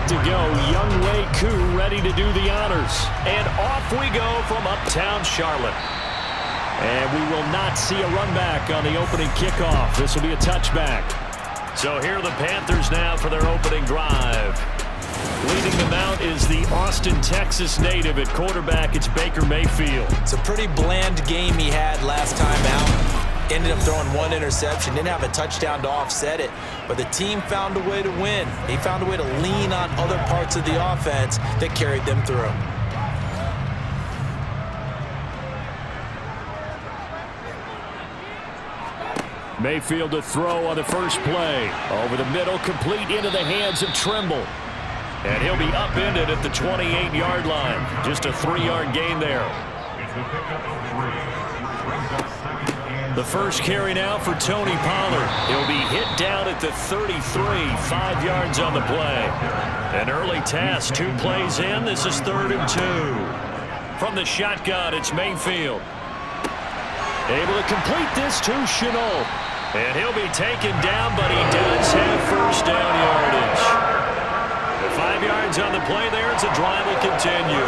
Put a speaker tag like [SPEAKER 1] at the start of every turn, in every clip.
[SPEAKER 1] to go. Young Wei Koo ready to do the honors. And off we go from uptown Charlotte. And we will not see a run back on the opening kickoff. This will be a touchback. So here are the Panthers now for their opening drive. Leading them out is the Austin, Texas native at quarterback. It's Baker Mayfield.
[SPEAKER 2] It's a pretty bland game he had last time out. Ended up throwing one interception. Didn't have a touchdown to offset it. But the team found a way to win. They found a way to lean on other parts of the offense that carried them through.
[SPEAKER 1] Mayfield to throw on the first play. Over the middle, complete into the hands of Trimble. And he'll be upended at the 28-yard line. Just a 3-yard gain there. The first carry now for Tony Pollard. He'll be hit down at the 33, 5 yards on the play. An early task, 2 plays in. This is 3rd and 2. From the shotgun, it's Mayfield. Able to complete this to Chenault. And he'll be taken down, but he does have first down yardage. 5 yards on the play there as the drive will continue.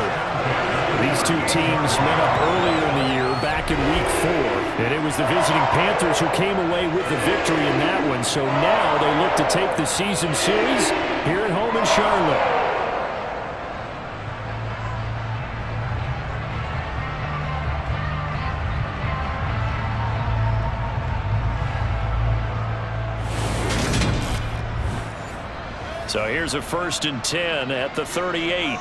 [SPEAKER 1] These two teams met up earlier in the year, back in week 4. And it was the visiting Panthers who came away with the victory in that one. So now they look to take the season series here at home in Charlotte. So here's a 1st and 10 at the 38.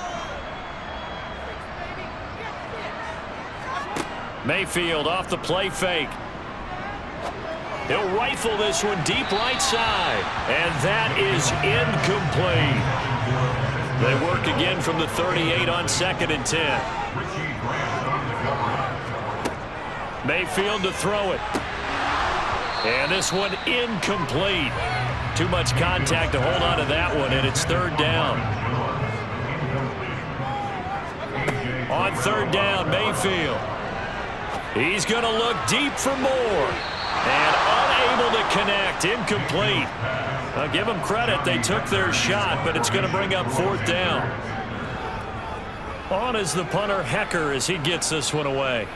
[SPEAKER 1] Mayfield off the play fake. He'll rifle this one deep right side. And that is incomplete. They work again from the 38 on 2nd and 10. Mayfield to throw it. And this one incomplete. Too much contact to hold on to that one, and it's 3rd down. On 3rd down, Mayfield. He's going to look deep for more. And unable to connect. Incomplete. I'll give them credit. They took their shot, but it's going to bring up 4th down. On is the punter, Hecker, as he gets this one away.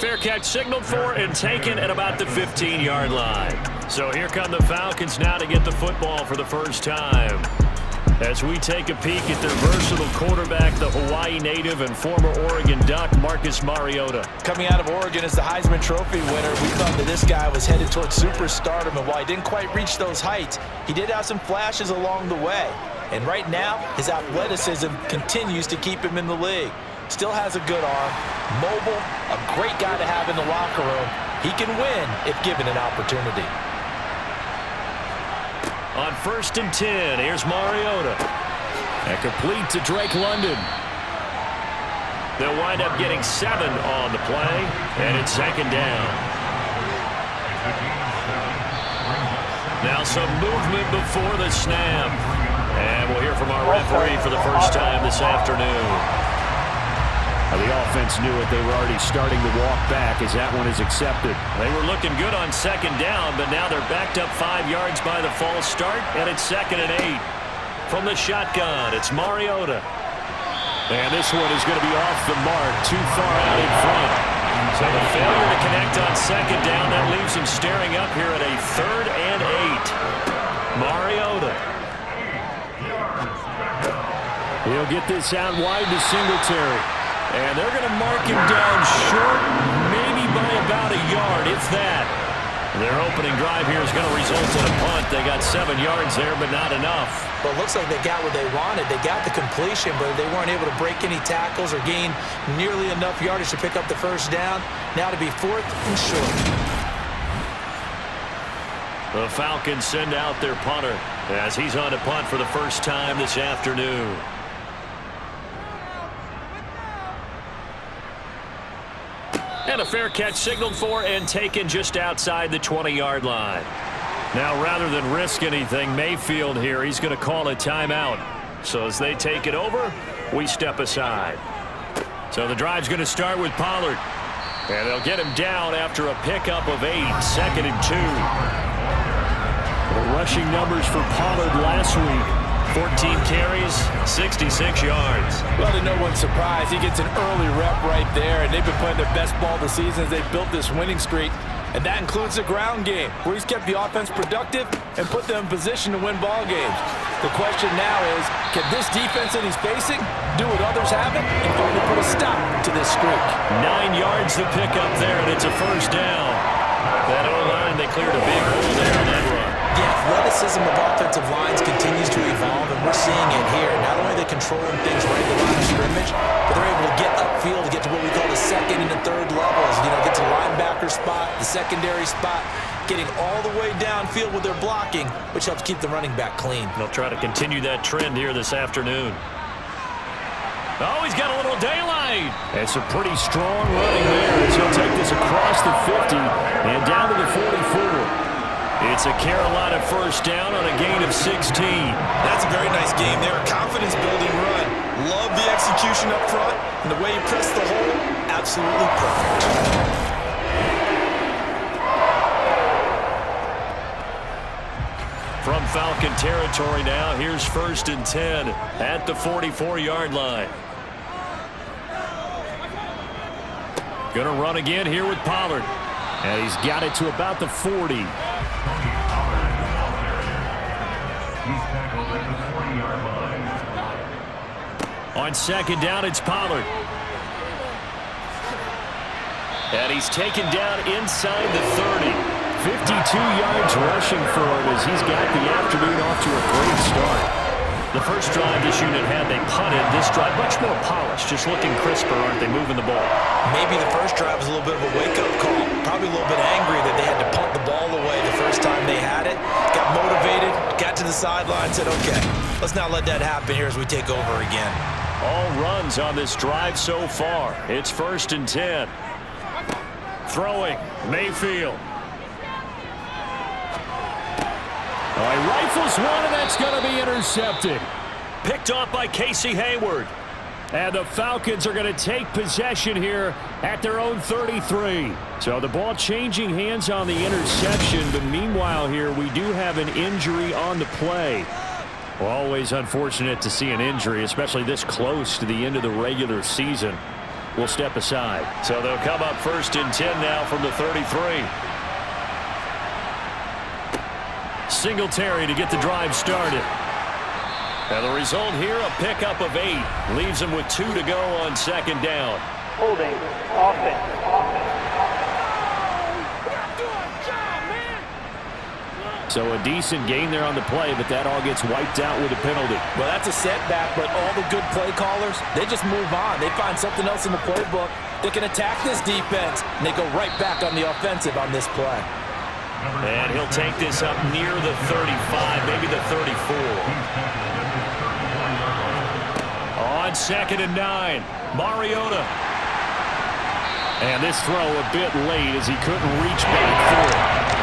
[SPEAKER 1] Fair catch signaled for and taken at about the 15-yard line. So here come the Falcons now to get the football for the first time. As we take a peek at their versatile quarterback, the Hawaii native and former Oregon Duck, Marcus Mariota.
[SPEAKER 2] Coming out of Oregon as the Heisman Trophy winner, we thought that this guy was headed towards superstardom, and while he didn't quite reach those heights, he did have some flashes along the way. And right now, his athleticism continues to keep him in the league. Still has a good arm, mobile, a great guy to have in the locker room. He can win if given an opportunity.
[SPEAKER 1] On 1st and 10, here's Mariota. And complete to Drake London. They'll wind up getting 7 on the play, and it's 2nd down. Now some movement before the snap. And we'll hear from our referee for the first time this afternoon. The offense knew it. They were already starting to walk back as that one is accepted. They were looking good on 2nd down, but now they're backed up 5 yards by the false start, and it's 2nd and 8. From the shotgun, it's Mariota. And this one is going to be off the mark, too far out in front. So the failure to connect on 2nd down, that leaves them staring up here at a 3rd and 8. Mariota. He'll get this out wide to Singletary. And they're going to mark him down short, maybe by about a yard, if that. Their opening drive here is going to result in a punt. They got 7 yards there, but not enough.
[SPEAKER 2] But it looks like they got what they wanted. They got the completion, but they weren't able to break any tackles or gain nearly enough yardage to pick up the first down. Now to be 4th and short.
[SPEAKER 1] The Falcons send out their punter as he's on to punt for the first time this afternoon. And a fair catch signaled for and taken just outside the 20-yard line. Now, rather than risk anything, Mayfield here, he's going to call a timeout. So as they take it over, we step aside. So the drive's going to start with Pollard. And they'll get him down after a pickup of 8, 2nd and 2. The rushing numbers for Pollard last week. 14 carries, 66 yards.
[SPEAKER 2] Well, to no one's surprise, he gets an early rep right there, and they've been playing their best ball this season as they've built this winning streak. And that includes the ground game, where he's kept the offense productive and put them in position to win ball games. The question now is, can this defense that he's facing do what others haven't and finally put a stop to this streak?
[SPEAKER 1] 9 yards to pick up there, and it's a first down. That O-line, they cleared a big hole there on that run.
[SPEAKER 2] The athleticism of offensive lines continues to evolve, and we're seeing it here. Not only are they controlling things right at the line of scrimmage, but they're able to get upfield to get to what we call the second and the third levels. You know, get to the linebacker spot, the secondary spot, getting all the way downfield with their blocking, which helps keep the running back clean.
[SPEAKER 1] They'll try to continue that trend here this afternoon. Oh, he's got a little daylight. It's a pretty strong running there as he'll take this across the 50 and down to the 44. It's a Carolina first down on a gain of 16.
[SPEAKER 2] That's a very nice game there. A confidence-building run. Love the execution up front, and the way he pressed the hole, absolutely perfect.
[SPEAKER 1] From Falcon territory now, here's 1st and 10 at the 44-yard line. Gonna run again here with Pollard. And he's got it to about the 40. On 2nd down, it's Pollard. And he's taken down inside the 30. 52 yards rushing for him as he's got the afternoon off to a great start. The first drive this unit had, they punted. This drive, much more polished, just looking crisper, aren't they, moving the ball?
[SPEAKER 2] Maybe the first drive was a little bit of a wake-up call. Probably a little bit angry that they had to punt the ball away the first time they had it. Got motivated, got to the sideline, said, okay, let's not let that happen here as we take over again.
[SPEAKER 1] All runs on this drive so far. It's 1st and 10. Throwing, Mayfield. Oh, he rifles one, and that's going to be intercepted. Picked off by Casey Hayward. And the Falcons are going to take possession here at their own 33. So the ball changing hands on the interception, but meanwhile here we do have an injury on the play. Well, always unfortunate to see an injury, especially this close to the end of the regular season. We'll step aside. So they'll come up 1st and 10 now from the 33. Singletary to get the drive started. And the result here, a pickup of 8. Leaves him with 2 to go on 2nd down.
[SPEAKER 3] Holding, offense.
[SPEAKER 1] So a decent gain there on the play, but that all gets wiped out with a penalty.
[SPEAKER 2] Well, that's a setback, but all the good play callers, they just move on. They find something else in the playbook. They can attack this defense, and they go right back on the offensive on this play.
[SPEAKER 1] And he'll take this up near the 35, maybe the 34. On 2nd and 9, Mariota. And this throw a bit late as he couldn't reach back through it.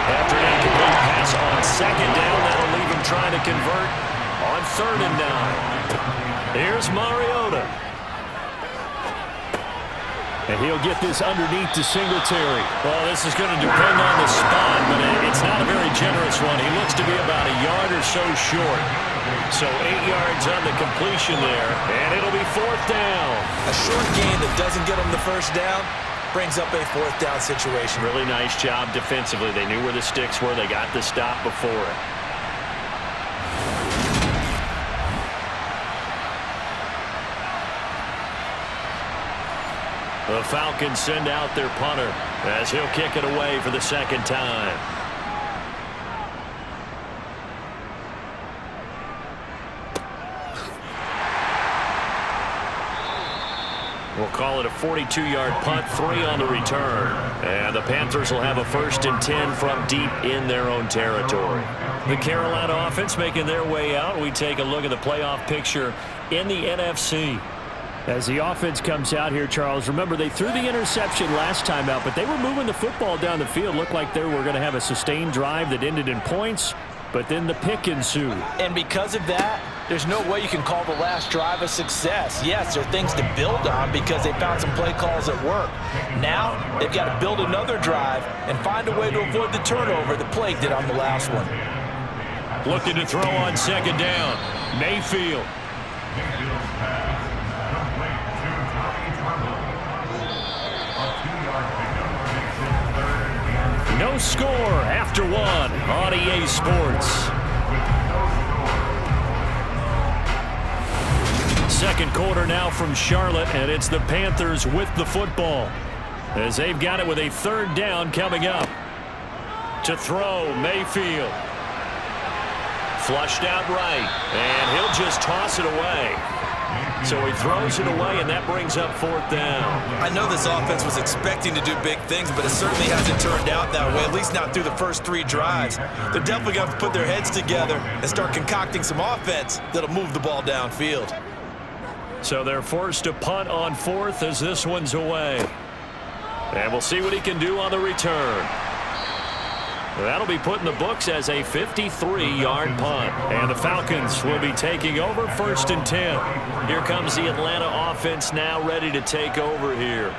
[SPEAKER 1] After an incomplete pass on 2nd down, that'll leave him trying to convert on 3rd and 9. Here's Mariota. And he'll get this underneath to Singletary. Well, this is going to depend on the spot, but it's not a very generous one. He looks to be about a yard or so short. So 8 yards on the completion there, and it'll be 4th down.
[SPEAKER 2] A short gain that doesn't get him the first down brings up a 4th down situation.
[SPEAKER 1] Really nice job defensively. They knew where the sticks were. They got the stop before it. The Falcons send out their punter as he'll kick it away for the 2nd time. We'll call it a 42-yard punt, 3 on the return. And the Panthers will have a 1st and 10 from deep in their own territory. The Carolina offense making their way out. We take a look at the playoff picture in the NFC. As the offense comes out here, Charles, remember they threw the interception last time out, but they were moving the football down the field. Looked like they were going to have a sustained drive that ended in points, but then the pick ensued.
[SPEAKER 2] And because of that, there's no way you can call the last drive a success. Yes, there are things to build on because they found some play calls that work. Now, they've got to build another drive and find a way to avoid the turnover that plagued it on the last one.
[SPEAKER 1] Looking to throw on 2nd down. Mayfield. No score after one on EA Sports. Second quarter now from Charlotte, and it's the Panthers with the football as they've got it with a third down coming up. To throw, Mayfield. Flushed out right, and he'll just toss it away. So he throws it away, and that brings up fourth down.
[SPEAKER 2] I know this offense was expecting to do big things, but it certainly hasn't turned out that way, at least not through the first three drives. They're definitely going to have to put their heads together and start concocting some offense that'll move the ball downfield.
[SPEAKER 1] So they're forced to punt on fourth as this one's away. And we'll see what he can do on the return. That'll be put in the books as a 53-yard punt. And the Falcons will be taking over first and 10. Here comes the Atlanta offense now ready to take over here.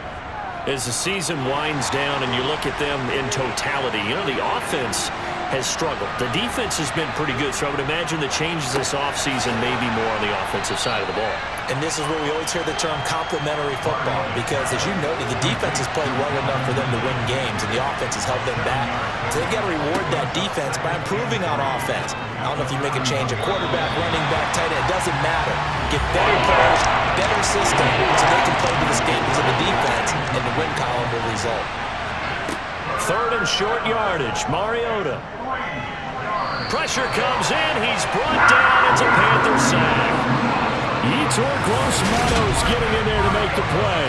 [SPEAKER 1] As the season winds down and you look at them in totality, you know, the offense has struggled. The defense has been pretty good, so I would imagine the changes this offseason may be more on the offensive side of the ball.
[SPEAKER 2] And this is where we always hear the term complementary football, because as you noted, the defense has played well enough for them to win games, and the offense has held them back. So they've got to reward that defense by improving on offense. I don't know if you make a change, a quarterback, running back, tight end, it doesn't matter. Get better players, better system, so they can play to the staples of the defense, and the win column will result.
[SPEAKER 1] Third and short yardage, Mariota. Pressure comes in. He's brought down. It's a Panther sack. Yetur Gross-Matos getting in there to make the play.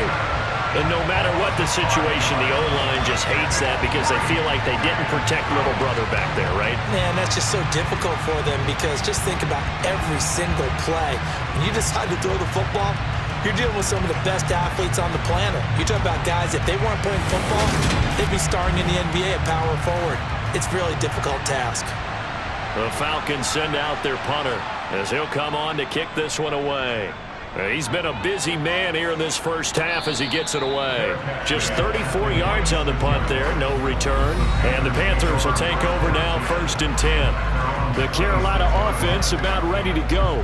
[SPEAKER 1] And no matter what the situation, the O-line just hates that because they feel like they didn't protect little brother back there, right?
[SPEAKER 2] Man, that's just so difficult for them because just think about every single play. When you decide to throw the football, you're dealing with some of the best athletes on the planet. You talk about guys, if they weren't playing football, they'd be starring in the NBA at power forward. It's a really difficult task.
[SPEAKER 1] The Falcons send out their punter as he'll come on to kick this one away. He's been a busy man here in this first half as he gets it away. Just 34 yards on the punt there, no return. And the Panthers will take over now, first and 10. The Carolina offense about ready to go.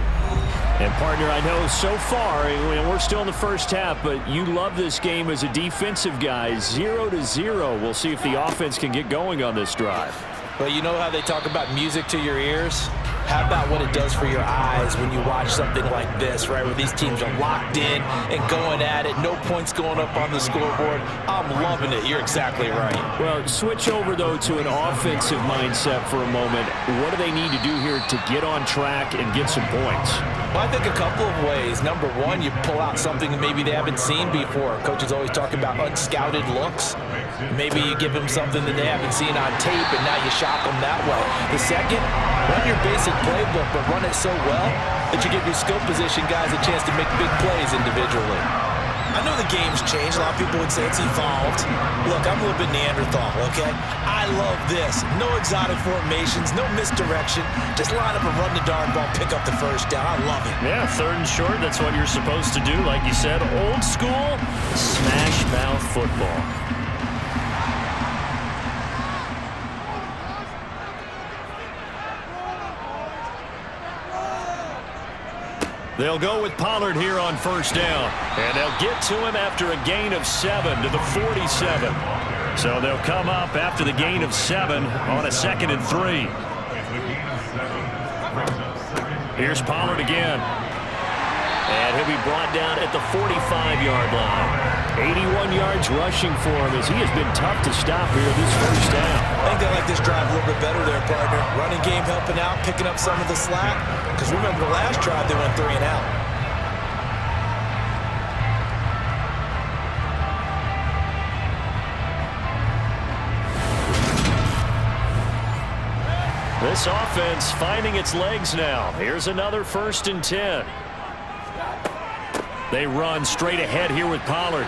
[SPEAKER 1] And, partner, I know so far, we're still in the first half, but you love this game as a defensive guy. 0-0. We'll see if the offense can get going on this drive.
[SPEAKER 2] Well, you know how they talk about music to your ears? How about what it does for your eyes when you watch something like this, right, where these teams are locked in and going at it, no points going up on the scoreboard? I'm loving it. You're exactly right.
[SPEAKER 1] Well, switch over, though, to an offensive mindset for a moment. What do they need to do here to get on track and get some points?
[SPEAKER 2] Well, I think a couple of ways. Number one, you pull out something that maybe they haven't seen before. Coaches always talk about unscouted looks. Maybe you give them something that they haven't seen on tape, and now you shock them that way. The second, run your basic playbook, but run it so well that you give your skill position guys a chance to make big plays individually. I know the game's changed. A lot of people would say it's evolved. Look, I'm a little bit Neanderthal, okay? I love this. No exotic formations, no misdirection. Just line up and run the darn ball, pick up the first down. I love it.
[SPEAKER 1] Yeah, third and short, that's what you're supposed to do. Like you said, old school, smash mouth football. They'll go with Pollard here on first down. And they'll get to him after a gain of 7 to the 47. So they'll come up after the gain of 7 on a 2nd and 3. Here's Pollard again. And he'll be brought down at the 45-yard line. 81 yards rushing for him as he has been tough to stop here this first down.
[SPEAKER 2] I think they like this drive a little bit better there, partner. Running game helping out, picking up some of the slack. Because remember the last drive, they went 3 and out.
[SPEAKER 1] This offense finding its legs now. Here's another first and 10. They run straight ahead here with Pollard.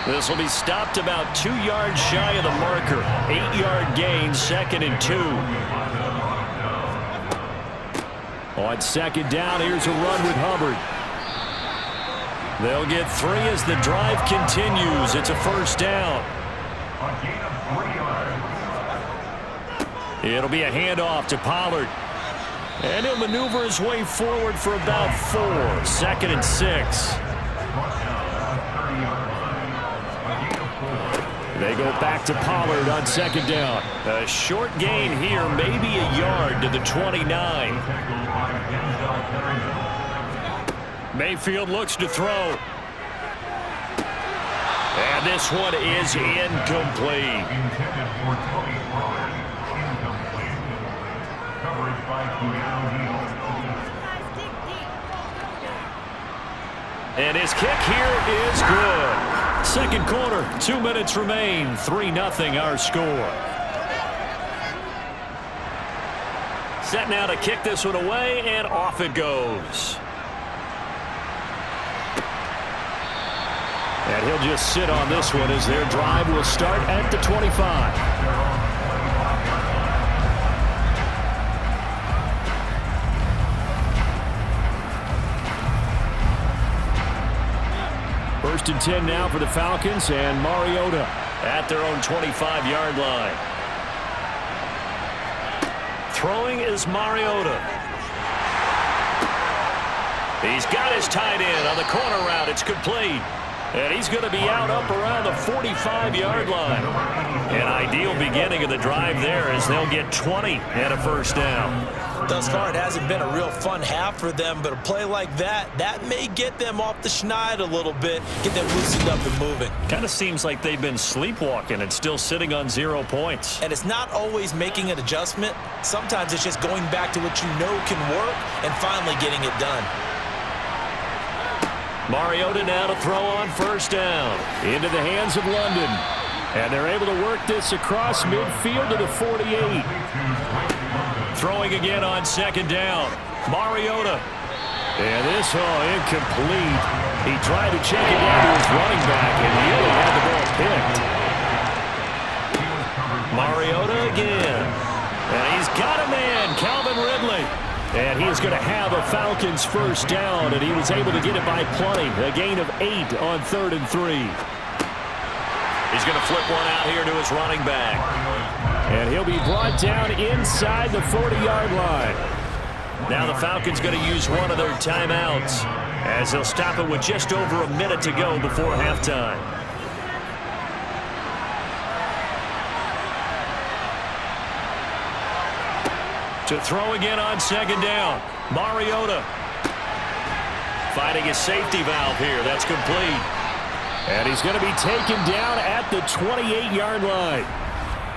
[SPEAKER 1] This will be stopped about 2 yards shy of the marker. 8-yard gain, 2nd and 2. On second down, here's a run with Hubbard. They'll get 3 as the drive continues. It's a first down. It'll be a handoff to Pollard. And he'll maneuver his way forward for about 4. 2nd and 6. They go back to Pollard on 2nd down. A short gain here, maybe a yard to the 29. Mayfield looks to throw. And this one is incomplete. And his kick here is good. 2nd quarter, 2 minutes remain. 3-0 our score. Set now to kick this one away, and off it goes. And he'll just sit on this one as their drive will start at the 25. First and 10 now for the Falcons, and Mariota at their own 25-yard line. Throwing is Mariota. He's got his tight end on the corner route. It's complete. And he's going to be out up around the 45-yard line. An ideal beginning of the drive there as they'll get 20 and a first down.
[SPEAKER 2] Thus far, it hasn't been a real fun half for them, but a play like that may get them off the schneid a little bit, get them loosened up and moving.
[SPEAKER 1] Kind of seems like they've been sleepwalking and still sitting on 0 points.
[SPEAKER 2] And it's not always making an adjustment. Sometimes it's just going back to what you know can work and finally getting it done.
[SPEAKER 1] Mariota now to throw on first down. Into the hands of London. And they're able to work this across midfield to the 48. Throwing again on 2nd down. Mariota. And this incomplete. He tried to check it down to his running back and nearly had the ball picked. Mariota again. And he's got a man, Calvin Ridley. And he is going to have a Falcons first down, and he was able to get it by plenty. A gain of 8 on 3rd and 3. He's going to flip one out here to his running back. And he'll be brought down inside the 40-yard line. Now the Falcons going to use one of their timeouts as they'll stop it with just over a minute to go before halftime. To throw again on 2nd down. Mariota finding his safety valve here. That's complete. And he's going to be taken down at the 28-yard line.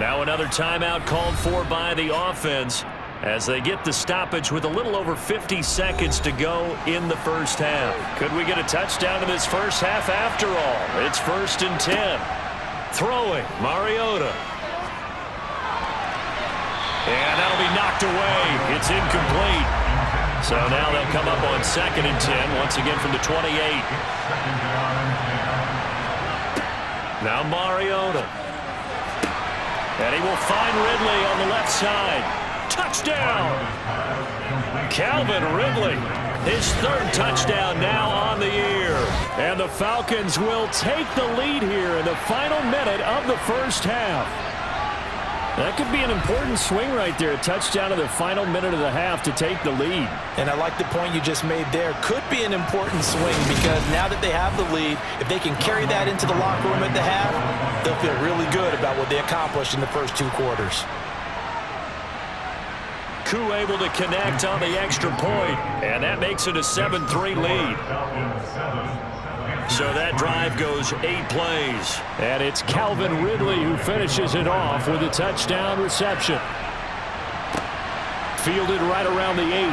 [SPEAKER 1] Now another timeout called for by the offense as they get the stoppage with a little over 50 seconds to go in the first half. Could we get a touchdown in this first half after all? It's 1st and 10. Throwing, Mariota. And that'll be knocked away. It's incomplete. So now they'll come up on 2nd and 10, once again from the 28. Now Mariota. And he will find Ridley on the left side. Touchdown! Calvin Ridley, his 3rd touchdown now on the year. And the Falcons will take the lead here in the final minute of the first half. That could be an important swing right there. A touchdown in the final minute of the half to take the lead. And I like the point you just made there. Could be an important swing because now that they have the lead, if they can carry that into the locker room at the half, they'll feel really good about what they accomplished in the first 2 quarters. Koo able to connect on the extra point, and that makes it a 7-3 lead. So that drive goes 8 plays. And it's Calvin Ridley who finishes it off with a touchdown reception. Fielded right around the 8.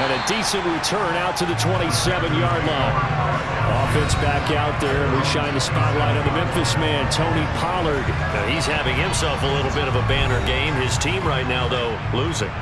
[SPEAKER 1] And a decent return out to the 27-yard line. Offense back out there, and we shine the spotlight on the Memphis man, Tony Pollard. Now he's having himself a little bit of a banner game. His team right now, though, losing.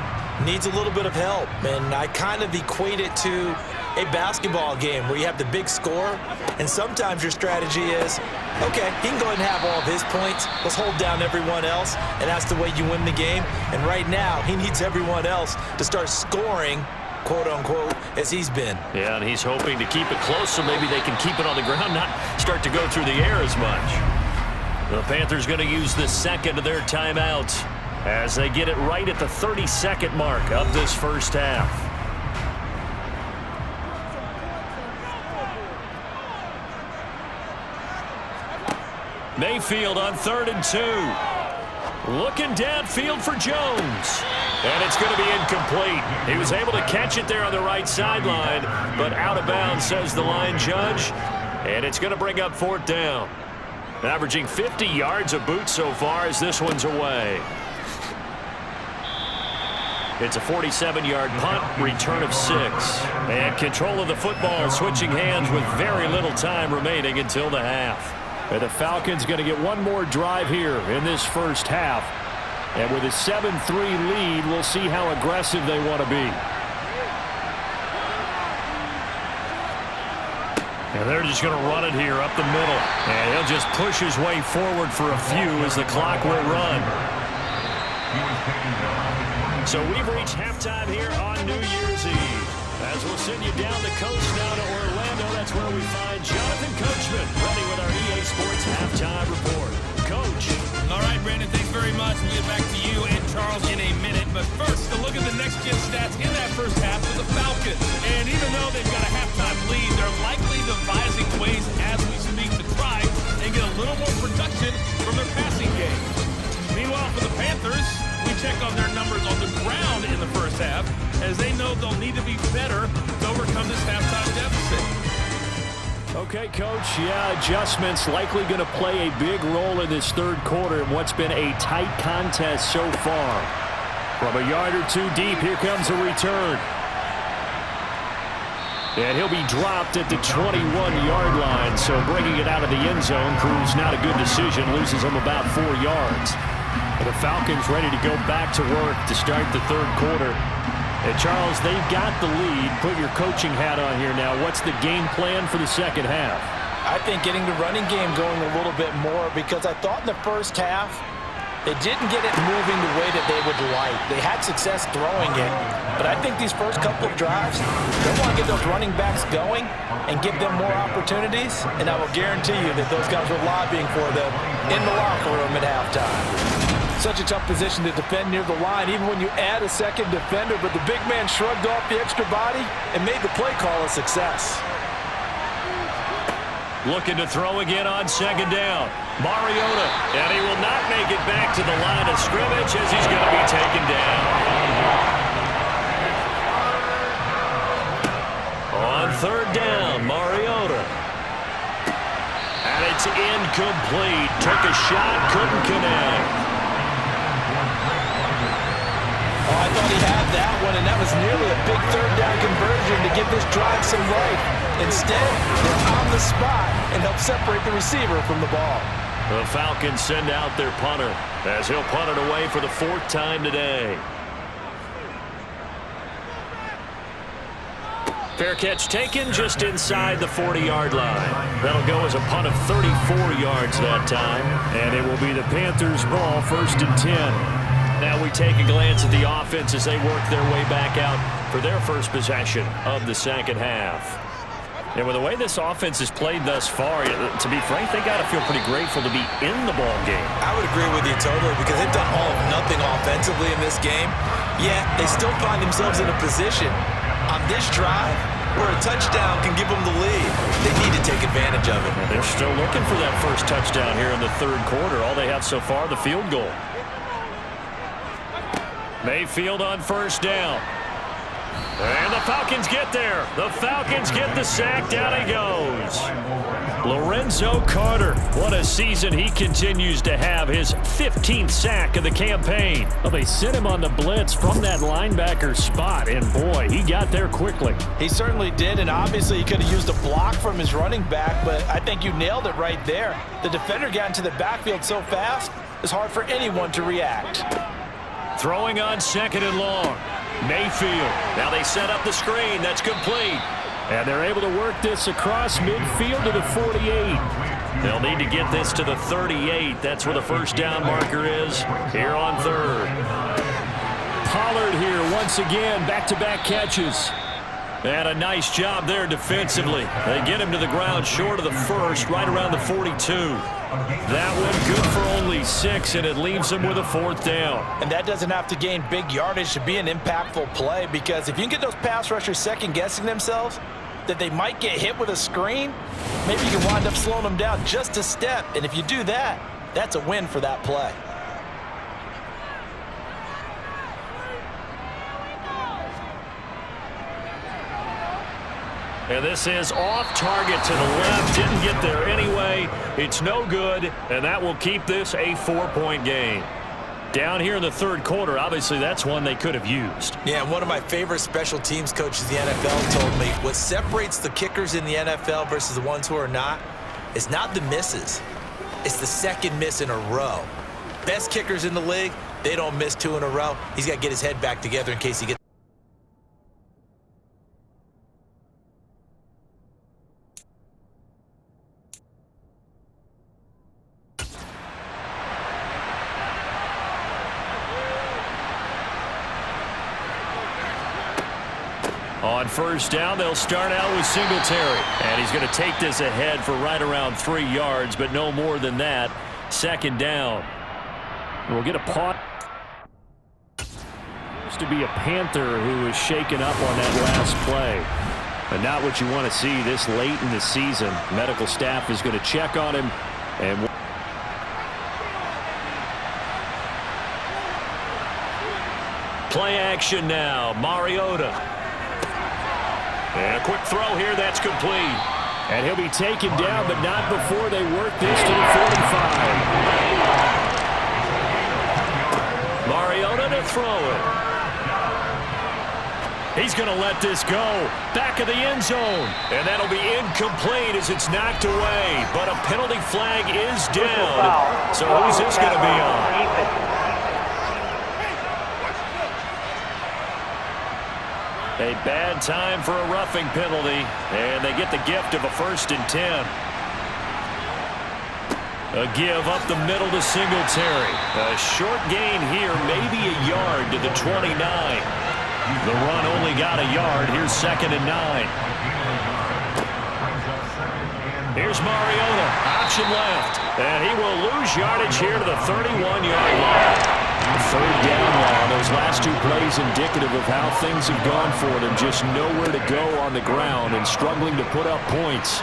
[SPEAKER 1] Needs a little bit of help, and I kind of equate it to a basketball game where you have the big score, and sometimes your strategy is, okay, he can go ahead and have all of his points. Let's hold down everyone else, and that's the way you win the game. And right now, he needs everyone else to start scoring, quote-unquote, as he's been. Yeah, and he's hoping to keep it close so maybe they can keep it on the ground, not start to go through the air as much. The Panthers going to use the 2nd of their timeouts. as they get it right at the 32nd mark of this first half. Mayfield on 3rd and 2. Looking downfield for Jones. And it's going to be incomplete. He was able to catch it there on the right sideline, but out of bounds, says the line judge. And it's going to bring up 4th down. Averaging 50 yards a boot so far as this one's away. It's a 47-yard punt, return of 6. And control of the football switching hands with very little time remaining until the half. And the Falcons going to get one more drive here in this first half. And with a 7-3 lead, we'll see how aggressive they want to be. And they're just going to run it here up the middle. And he'll just push his way forward for a few as the clock will run. So we've reached halftime here on New Year's Eve. As we'll send you down the coast now to Orlando, that's where we find Jonathan Coachman ready with our EA Sports Halftime Report. Coach.
[SPEAKER 4] All right, Brandon, thanks very much. We'll get back to you and Charles in a minute. But first, a look at the next-gen stats in that first half for the Falcons. And even though they've got a halftime lead, they're likely devising ways as we speak to try and get a little more production from their passing game. Meanwhile, for the Panthers, we check on their numbers on the ground in the first half, as they know they'll need to be better to overcome this halftime deficit.
[SPEAKER 1] Okay, Coach, yeah, adjustments likely going to play a big role in this third quarter in what's been a tight contest so far. From a yard or two deep, here comes a return. And he'll be dropped at the 21-yard line, so bringing it out of the end zone proves not a good decision, loses him about 4 yards. And the Falcons ready to go back to work to start the third quarter. And Charles, they've got the lead. Put your coaching hat on here now. What's the game plan for the second half?
[SPEAKER 2] I think getting the running game going a little bit more, because I thought in the first half they didn't get it moving the way that they would like. They had success throwing it, but I think these first couple of drives, they want to get those running backs going and give them more opportunities, and I will guarantee you that those guys were lobbying for them in the locker room at halftime. Such a tough position to defend near the line, even when you add a second defender, but the big man shrugged off the extra body and made the play call a success.
[SPEAKER 1] Looking to throw again on second down. Mariota, and he will not make it back to the line of scrimmage as he's going to be taken down. On third down, Mariota. And it's incomplete. Took a shot, couldn't connect.
[SPEAKER 2] Oh, I thought he had that one, and that was nearly a big third down conversion to give this drive some life. Instead, they're on the spot and help separate the receiver from the ball.
[SPEAKER 1] The Falcons send out their punter as he'll punt it away for the 4th time today. Fair catch taken just inside the 40-yard line. That'll go as a punt of 34 yards that time, and it will be the Panthers' ball, 1st and 10. Now we take a glance at the offense as they work their way back out for their first possession of the second half. And with the way this offense has played thus far, to be frank, they got to feel pretty grateful to be in the ball game.
[SPEAKER 2] I would agree with you totally, because they've done all of nothing offensively in this game. Yet they still find themselves in a position on this drive where a touchdown can give them the lead. They need to take advantage of it.
[SPEAKER 1] They're still looking for that first touchdown here in the third quarter. All they have so far, the field goal. Mayfield on first down. And the Falcons get there. The Falcons get the sack. Down he goes. Lorenzo Carter. What a season he continues to have. His 15th sack of the campaign. Well, they sent him on the blitz from that linebacker spot, and boy, he got there quickly.
[SPEAKER 2] He certainly did, and obviously he could have used a block from his running back, but I think you nailed it right there. The defender got into the backfield so fast, it's hard for anyone to react.
[SPEAKER 1] Throwing on second and long. Mayfield. Now they set up the screen. That's complete. And they're able to work this across midfield to the 48. They'll need to get this to the 38. That's where the first down marker is here on third. Pollard here once again. Back-to-back catches. And a nice job there defensively. They get him to the ground short of the first, right around the 42. That one good for only 6, and it leaves him with a 4th down.
[SPEAKER 2] And that doesn't have to gain big yardage to be an impactful play, because if you can get those pass rushers second-guessing themselves that they might get hit with a screen, maybe you can wind up slowing them down just a step. And if you do that, that's a win for that play.
[SPEAKER 1] And this is off target to the left. Didn't get there anyway. It's no good, and that will keep this a 4-point game. Down here in the 3rd quarter, obviously that's one they could have used.
[SPEAKER 2] Yeah, one of my favorite special teams coaches in the NFL told me what separates the kickers in the NFL versus the ones who are not is not the misses. It's the second miss in a row. Best kickers in the league, they don't miss 2 in a row. He's got to get his head back together in case he gets.
[SPEAKER 1] On 1st down, they'll start out with Singletary. And he's going to take this ahead for right around 3 yards, but no more than that. 2nd down. We'll get a punt. Used to be a Panther who was shaken up on that last play. But not what you want to see this late in the season. Medical staff is going to check on him. And play action now. Mariota. And a quick throw here, that's complete. And he'll be taken down, but not before they work this to the 45. Mariota to throw it. He's going to let this go. Back of the end zone. And that'll be incomplete as it's knocked away. But a penalty flag is down. So who's this going to be on? A bad time for a roughing penalty, and they get the gift of a 1st and 10. A give up the middle to Singletary. A short gain here, maybe a yard to the 29. The run only got a yard. Here's 2nd and 9. Here's Mariota, option left, and he will lose yardage here to the 31-yard line. 3rd down now. Those last 2 plays indicative of how things have gone for them. Just nowhere to go on the ground and struggling to put up points.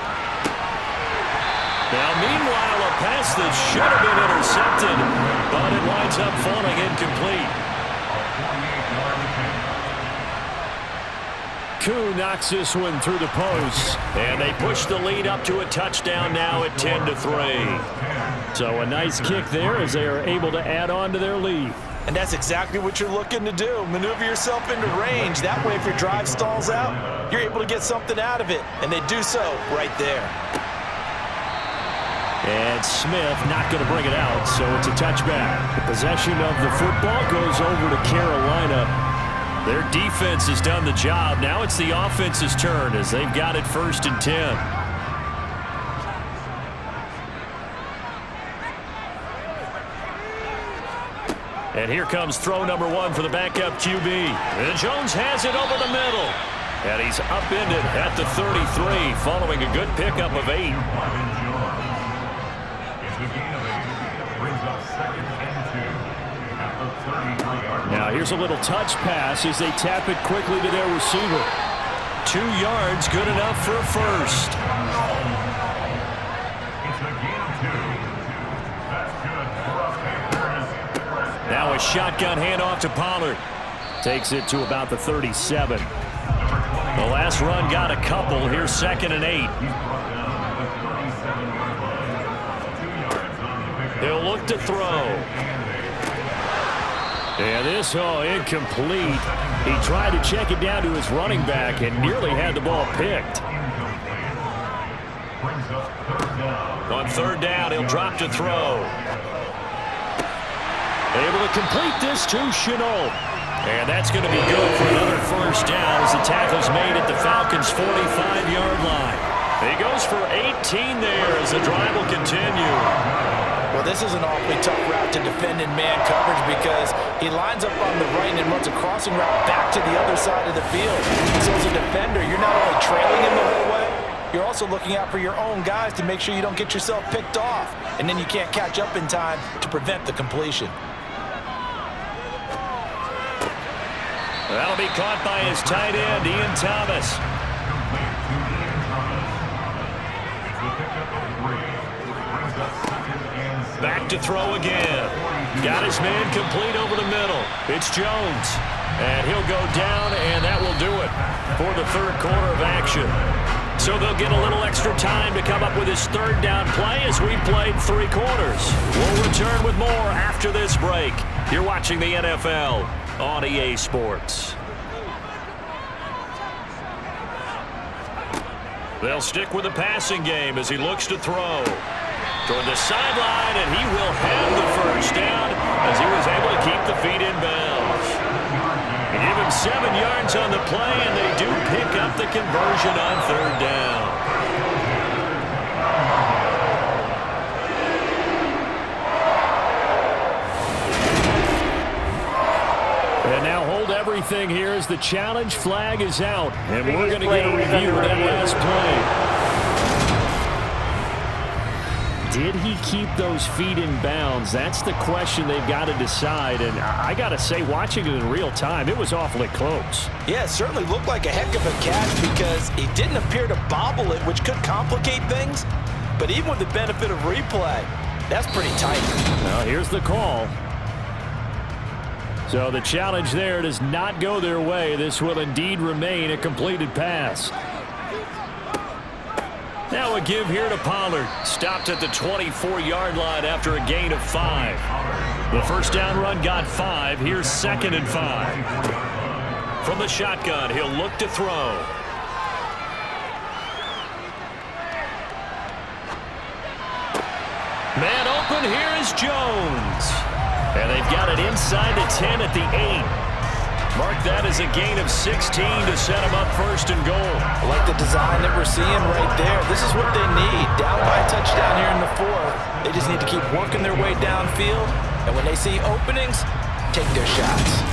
[SPEAKER 1] Now, meanwhile, a pass that should have been intercepted, but it winds up falling incomplete. Koo knocks this one through the post, and they push the lead up to a touchdown now at 10-3. So a nice kick there as they are able to add on to their lead.
[SPEAKER 2] And that's exactly what you're looking to do. Maneuver yourself into range. That way, if your drive stalls out, you're able to get something out of it. And they do so right there.
[SPEAKER 1] And Smith not going to bring it out, so it's a touchback. The possession of the football goes over to Carolina. Their defense has done the job. Now it's the offense's turn as they've got it 1st and 10. And here comes throw number 1 for the backup QB. And Jones has it over the middle. And he's upended at the 33 following a good pickup of 8. Now here's a little touch pass as they tap it quickly to their receiver. 2 yards, good enough for a 1st. Now a shotgun handoff to Pollard. Takes it to about the 37. The last run got a couple. Here's 2nd and 8. He'll look to throw. And this, incomplete. He tried to check it down to his running back and nearly had the ball picked. On 3rd down, he'll drop to throw. Able to complete this to Chenault. And that's going to be good for another 1st down as the tackle's made at the Falcons' 45-yard line. He goes for 18 there as the drive will continue.
[SPEAKER 2] Well, this is an awfully tough route to defend in man coverage because he lines up on the right and runs a crossing route back to the other side of the field. So as a defender, you're not only trailing him the whole way, you're also looking out for your own guys to make sure you don't get yourself picked off. And then you can't catch up in time to prevent the completion.
[SPEAKER 1] That'll be caught by his tight end, Ian Thomas. Back to throw again. Got his man complete over the middle. It's Jones. And he'll go down, and that will do it for the third quarter of action. So they'll get a little extra time to come up with his third down play as we played 3 quarters. We'll return with more after this break. You're watching the NFL on EA Sports. They'll stick with the passing game as he looks to throw. Toward the sideline, and he will have the first down as he was able to keep the feet in bounds. They give him 7 yards on the play, and they do pick up the conversion on third down. And now hold everything here as the challenge flag is out, and we're going to get a review of that last play. Did he keep those feet in bounds? That's the question they've got to decide. And I got to say, watching it in real time, it was awfully close.
[SPEAKER 2] Yeah, it certainly looked like a heck of a catch because he didn't appear to bobble it, which could complicate things. But even with the benefit of replay, that's pretty tight.
[SPEAKER 1] Well, here's the call. So the challenge there does not go their way. This will indeed remain a completed pass. Now a give here to Pollard. Stopped at the 24-yard line after a gain of 5. The first down run got 5. Here's 2nd and 5. From the shotgun, he'll look to throw. Man open, here is Jones. And they've got it inside the 10 at the 8. Mark that as a gain of 16 to set them up 1st and goal.
[SPEAKER 2] I like the design that we're seeing right there. This is what they need. Down by a touchdown here in the 4th. They just need to keep working their way downfield. And when they see openings, take their shots.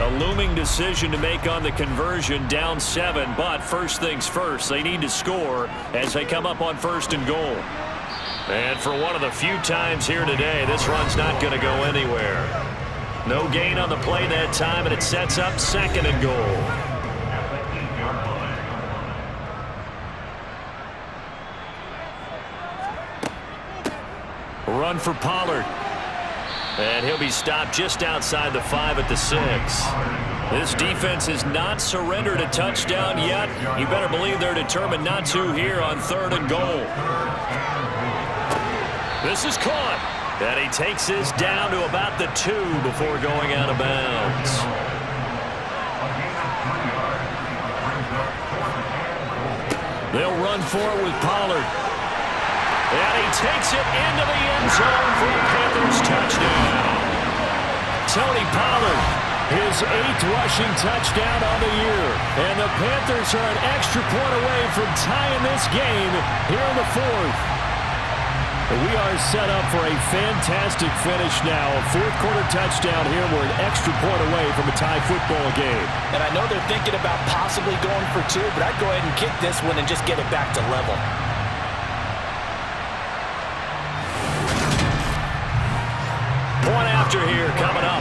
[SPEAKER 1] A looming decision to make on the conversion, down 7. But first things first, they need to score as they come up on 1st and goal. And for one of the few times here today, this run's not going to go anywhere. No gain on the play that time, and it sets up 2nd and goal. Run for Pollard. And he'll be stopped just outside the 5 at the 6. This defense has not surrendered a touchdown yet. You better believe they're determined not to here on 3rd and goal. This is caught. And he takes this down to about the 2 before going out of bounds. They'll run for it with Pollard. And he takes it into the end zone for a Panthers touchdown. Tony Pollard, his 8th rushing touchdown on the year. And the Panthers are an extra point away from tying this game here in the 4th. We are set up for a fantastic finish now. A 4th quarter touchdown here. We're an extra point away from a tie football game.
[SPEAKER 2] And I know they're thinking about possibly going for 2, but I'd go ahead and kick this one and just get it back to level.
[SPEAKER 1] Point after here coming up.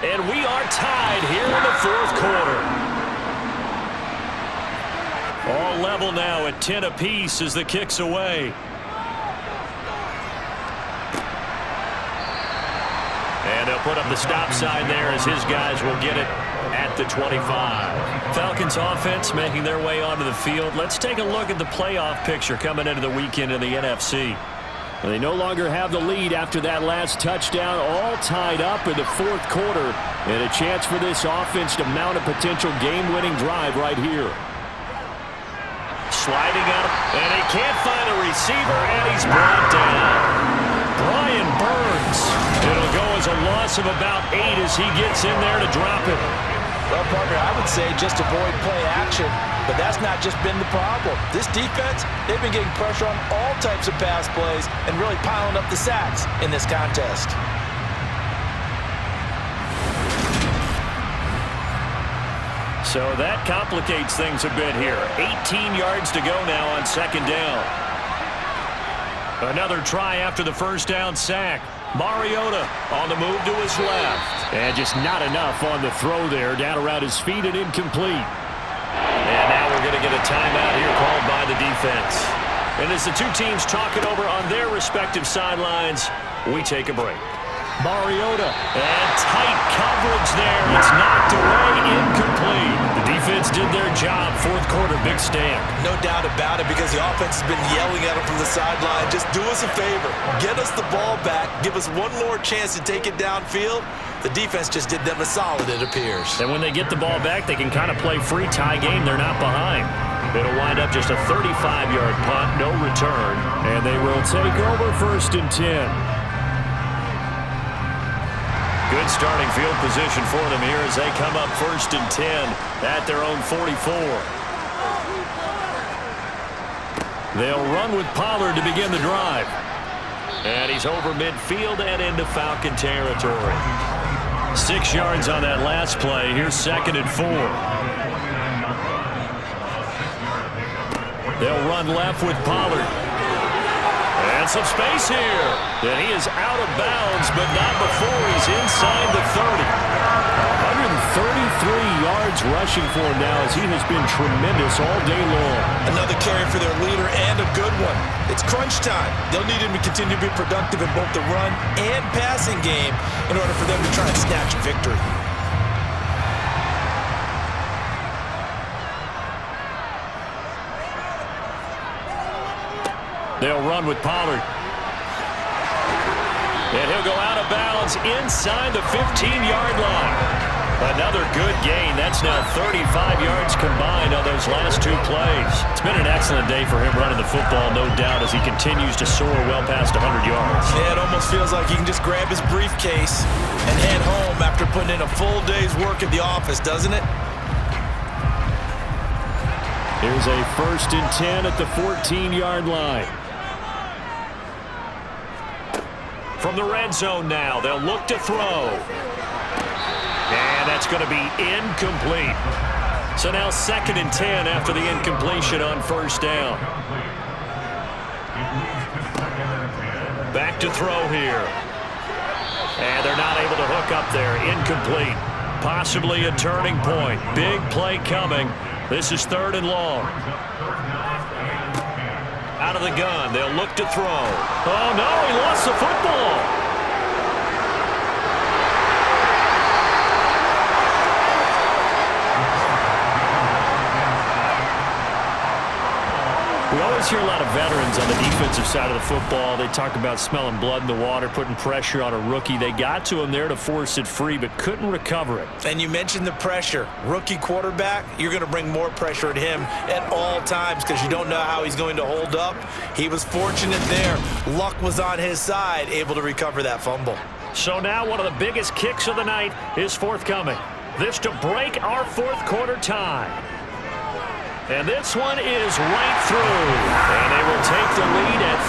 [SPEAKER 1] And we are tied here in the 4th quarter. All level now at 10 apiece as the kick's away. And they'll put up the stop sign there as his guys will get it at the 25. Falcons offense making their way onto the field. Let's take a look at the playoff picture coming into the weekend in the NFC. They no longer have the lead after that last touchdown, all tied up in the 4th quarter. And a chance for this offense to mount a potential game-winning drive right here. Sliding out, and he can't find a receiver, and he's brought down. Brian Burns. It'll go as a loss of about 8 as he gets in there to drop it.
[SPEAKER 2] Well, partner, I would say just avoid play action. but that's not just been the problem. This defense, they've been getting pressure on all types of pass plays and really piling up the sacks in this contest.
[SPEAKER 1] So that complicates things a bit here. 18 yards to go now on second down. Another try after the first down sack. Mariota on the move to his left. And just not enough on the throw there. Down around his feet and incomplete. And now we're going to get a timeout here called by the defense. And as the two teams talk it over on their respective sidelines, we take a break. Mariota, and tight coverage there. It's knocked away, incomplete. The defense did their job. Fourth quarter, big stand.
[SPEAKER 2] No doubt about it, because the offense has been yelling at them from the sideline. Just do us a favor. Get us the ball back. Give us one more chance to take it downfield. The defense just did them a solid, it appears.
[SPEAKER 1] And when they get the ball back, they can kind of play free tie game. They're not behind. It'll wind up just a 35-yard punt, no return. And they will take over 1st and 10. Good starting field position for them here as they come up 1st and 10 at their own 44. They'll run with Pollard to begin the drive. And he's over midfield and into Falcon territory. 6 yards on that last play. Here's 2nd and 4. They'll run left with Pollard. And some space here. And he is out of bounds, but not before he's inside the 30. 133 yards rushing for him now as he has been tremendous all day long.
[SPEAKER 2] Another carry for their leader and a good one. It's crunch time. They'll need him to continue to be productive in both the run and passing game in order for them to try and snatch a victory.
[SPEAKER 1] They'll run with Pollard. And he'll go out of bounds inside the 15-yard line. Another good gain. That's now 35 yards combined on those last 2 plays. It's been an excellent day for him running the football, no doubt, as he continues to soar well past 100 yards.
[SPEAKER 2] Yeah, it almost feels like he can just grab his briefcase and head home after putting in a full day's work at the office, doesn't it?
[SPEAKER 1] Here's a 1st and 10 at the 14-yard line. From the red zone now, they'll look to throw. And that's going to be incomplete. So now 2nd and 10 after the incompletion on 1st down. Back to throw here. And they're not able to hook up there. Incomplete. Possibly a turning point. Big play coming. This is 3rd and long. Out of the gun, they'll look to throw. Oh, no, he lost the football. We always hear a lot of veterans on the defensive side of the football. They talk about smelling blood in the water, putting pressure on a rookie. They got to him there to force it free, but couldn't recover it.
[SPEAKER 2] And you mentioned the pressure. Rookie quarterback, you're going to bring more pressure at him at all times because you don't know how he's going to hold up. He was fortunate there. Luck was on his side, able to recover that fumble.
[SPEAKER 1] So now one of the biggest kicks of the night is forthcoming. This to break our 4th quarter tie. And this one is right through. And they will take the lead at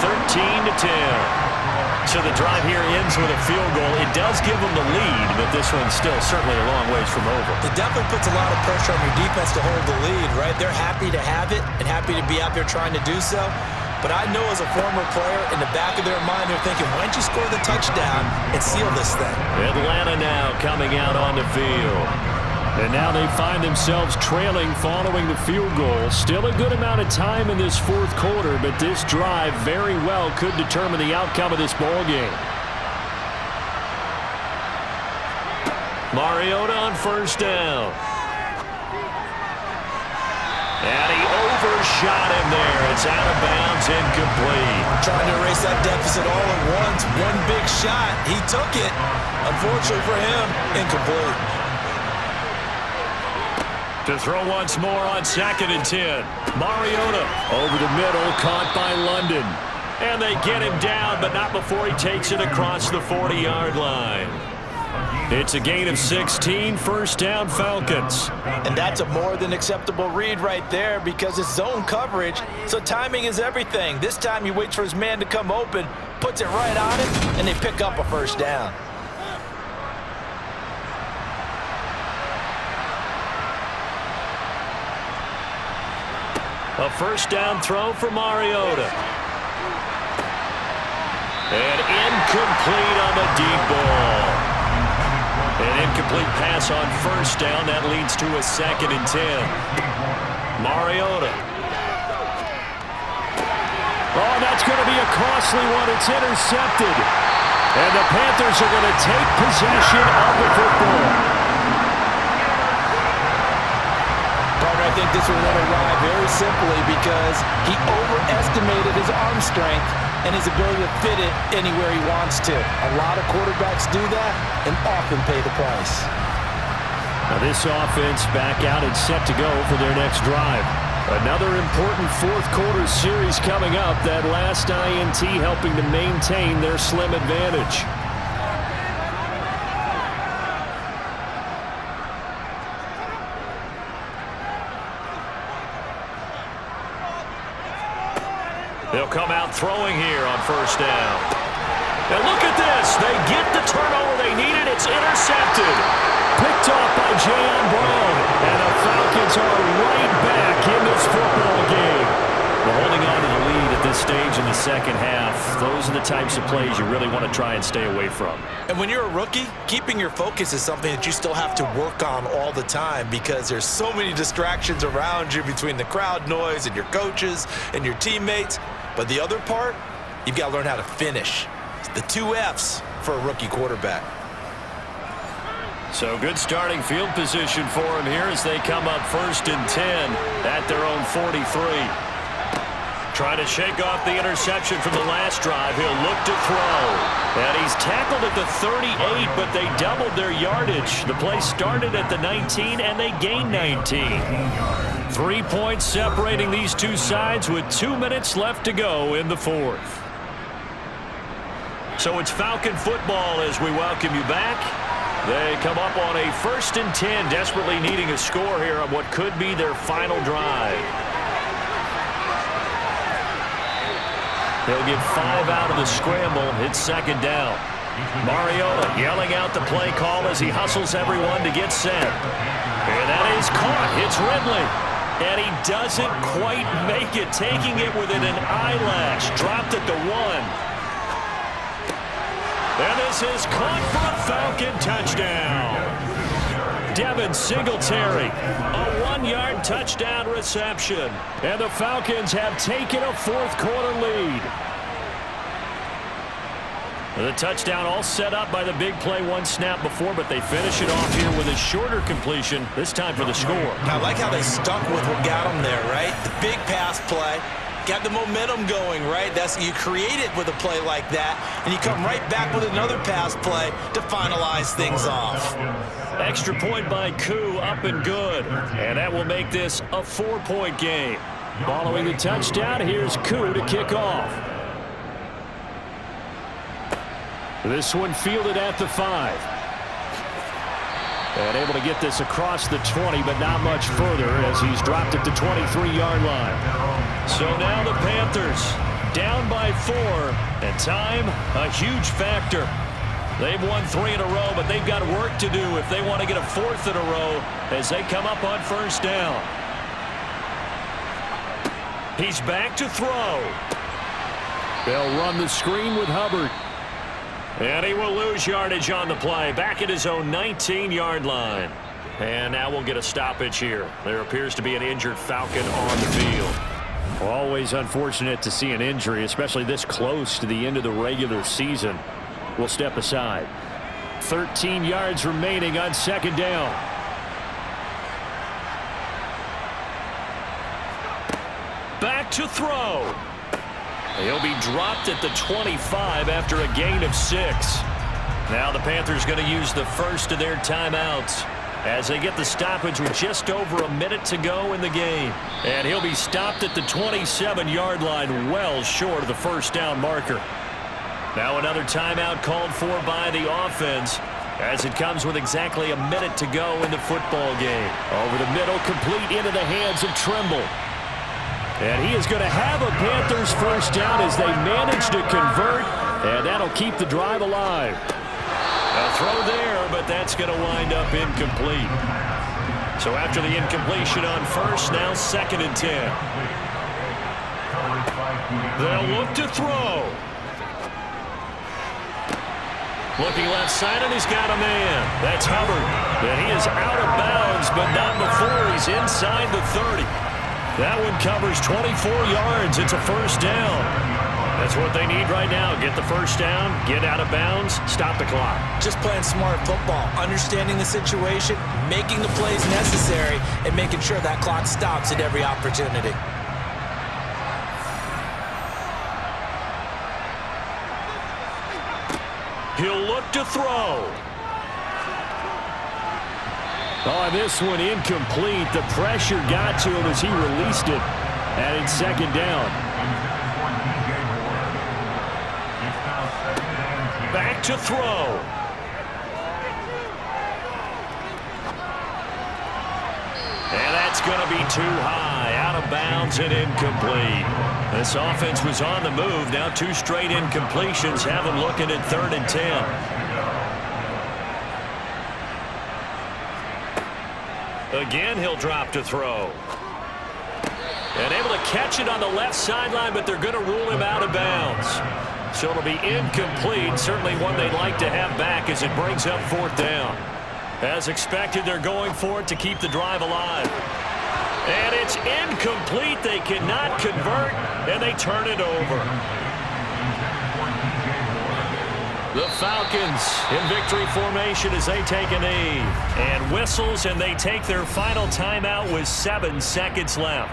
[SPEAKER 1] 13-10. So the drive here ends with a field goal. It does give them the lead, but this one's still certainly a long ways from over.
[SPEAKER 2] It definitely puts a lot of pressure on your defense to hold the lead, right? They're happy to have it and happy to be out there trying to do so. But I know as a former player, in the back of their mind, they're thinking, why don't you score the touchdown and seal this thing?
[SPEAKER 1] Atlanta now coming out on the field. And now they find themselves trailing following the field goal. Still a good amount of time in this 4th quarter, but this drive very well could determine the outcome of this ball game. Mariota on 1st down. And he overshot him there. It's out of bounds, incomplete.
[SPEAKER 2] Trying to erase that deficit all at once. One big shot. He took it. Unfortunately for him, incomplete.
[SPEAKER 1] To throw once more on 2nd and 10. Mariota over the middle, caught by London. And they get him down, but not before he takes it across the 40-yard line. It's a gain of 16, first down Falcons.
[SPEAKER 2] And that's a more than acceptable read right there because it's zone coverage, so timing is everything. This time he waits for his man to come open, puts it right on it, and they pick up a first down.
[SPEAKER 1] A first down throw for Mariota. And incomplete on the deep ball. An incomplete pass on first down. That leads to a 2nd and 10. Mariota. Oh, that's going to be a costly one. It's intercepted. And the Panthers are going to take possession of the football.
[SPEAKER 2] I think this one went awry very simply because he overestimated his arm strength and his ability to fit it anywhere he wants to. A lot of quarterbacks do that and often pay the price.
[SPEAKER 1] Now this offense back out and set to go for their next drive. Another important fourth-quarter series coming up. That last INT helping to maintain their slim advantage. They'll come out throwing here on first down. And look at this. They get the turnover they needed. It's intercepted. Picked off by Jayon Brown. And the Falcons are right back in this football game. We're holding on to the lead at this stage in the second half. Those are the types of plays you really want to try and stay away from.
[SPEAKER 2] And when you're a rookie, keeping your focus is something that you still have to work on all the time because there's so many distractions around you between the crowd noise and your coaches and your teammates. But the other part, you've got to learn how to finish. It's the 2 F's for a rookie quarterback.
[SPEAKER 1] So good starting field position for him here as they come up 1st and 10 at their own 43. Trying to shake off the interception from the last drive. He'll look to throw. And he's tackled at the 38, but they doubled their yardage. The play started at the 19, and they gained 19. 3 points separating these two sides with 2 minutes left to go in the fourth. So it's Falcon football as we welcome you back. They come up on a 1st and 10, desperately needing a score here on what could be their final drive. They'll get 5 out of the scramble. It's 2nd down. Mariota yelling out the play call as he hustles everyone to get set. And that is caught. It's Ridley. And he doesn't quite make it, taking it within an eyelash. Dropped at the 1. And this is caught for a Falcon touchdown. Devin Singletary, a 1-yard touchdown reception. And the Falcons have taken a fourth-quarter lead. The touchdown all set up by the big play 1 snap before, but they finish it off here with a shorter completion, this time for the score.
[SPEAKER 2] I like how they stuck with what got them there, right? The big pass play. Got the momentum going, right? You create it with a play like that, and you come right back with another pass play to finalize things off.
[SPEAKER 1] Extra point by Koo, up and good. And that will make this a 4-point game. Following the touchdown, here's Koo to kick off. This one fielded at the 5. And able to get this across the 20, but not much further as he's dropped at the 23-yard line. So now the Panthers down by 4, and time a huge factor. They've won 3 in a row, but they've got work to do if they want to get a 4th in a row as they come up on first down. He's back to throw. They'll run the screen with Hubbard. And he will lose yardage on the play, back at his own 19-yard line. And now we'll get a stoppage here. There appears to be an injured Falcon on the field. Always unfortunate to see an injury, especially this close to the end of the regular season. We'll step aside. 13 yards remaining on 2nd down. Back to throw. He'll be dropped at the 25 after a gain of 6. Now the Panthers going to use the first of their timeouts as they get the stoppage with just over a minute to go in the game. And he'll be stopped at the 27-yard line, well short of the first down marker. Now another timeout called for by the offense. as it comes with exactly a minute to go in the football game. Over the middle, complete into the hands of Trimble. And he is going to have a Panthers first down as they manage to convert, and that'll keep the drive alive. A throw there, but that's going to wind up incomplete. So after the incompletion on first, now 2nd and 10. They'll look to throw. Looking left side, and he's got a man. That's Hubbard. And he is out of bounds, but not before he's inside the 30. That one covers 24 yards. It's a first down. That's what they need right now. Get the first down, get out of bounds, stop the clock.
[SPEAKER 2] Just playing smart football, understanding the situation, making the plays necessary, and making sure that clock stops at every opportunity.
[SPEAKER 1] He'll look to throw. Oh, this one incomplete. The pressure got to him as he released it. And it's 2nd down. Back to throw. And that's going to be too high. Out of bounds and incomplete. This offense was on the move. Now 2 straight incompletions have them looking at 3rd and 10. Again, he'll drop to throw. And able to catch it on the left sideline, but they're going to rule him out of bounds. So it'll be incomplete. Certainly one they'd like to have back as it brings up 4th down. As expected, they're going for it to keep the drive alive. And it's incomplete. They cannot convert, and they turn it over. The Falcons in victory formation as they take a knee. And whistles, and they take their final timeout with 7 seconds left.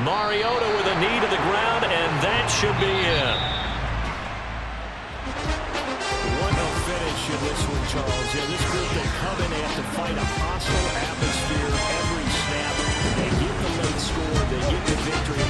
[SPEAKER 1] Mariota with a knee to the ground, and that should be it. 1-0 finish in this one, Charles. Yeah, this group, they come in, they have to fight a hostile atmosphere every snap. They get the late score, they get the victory.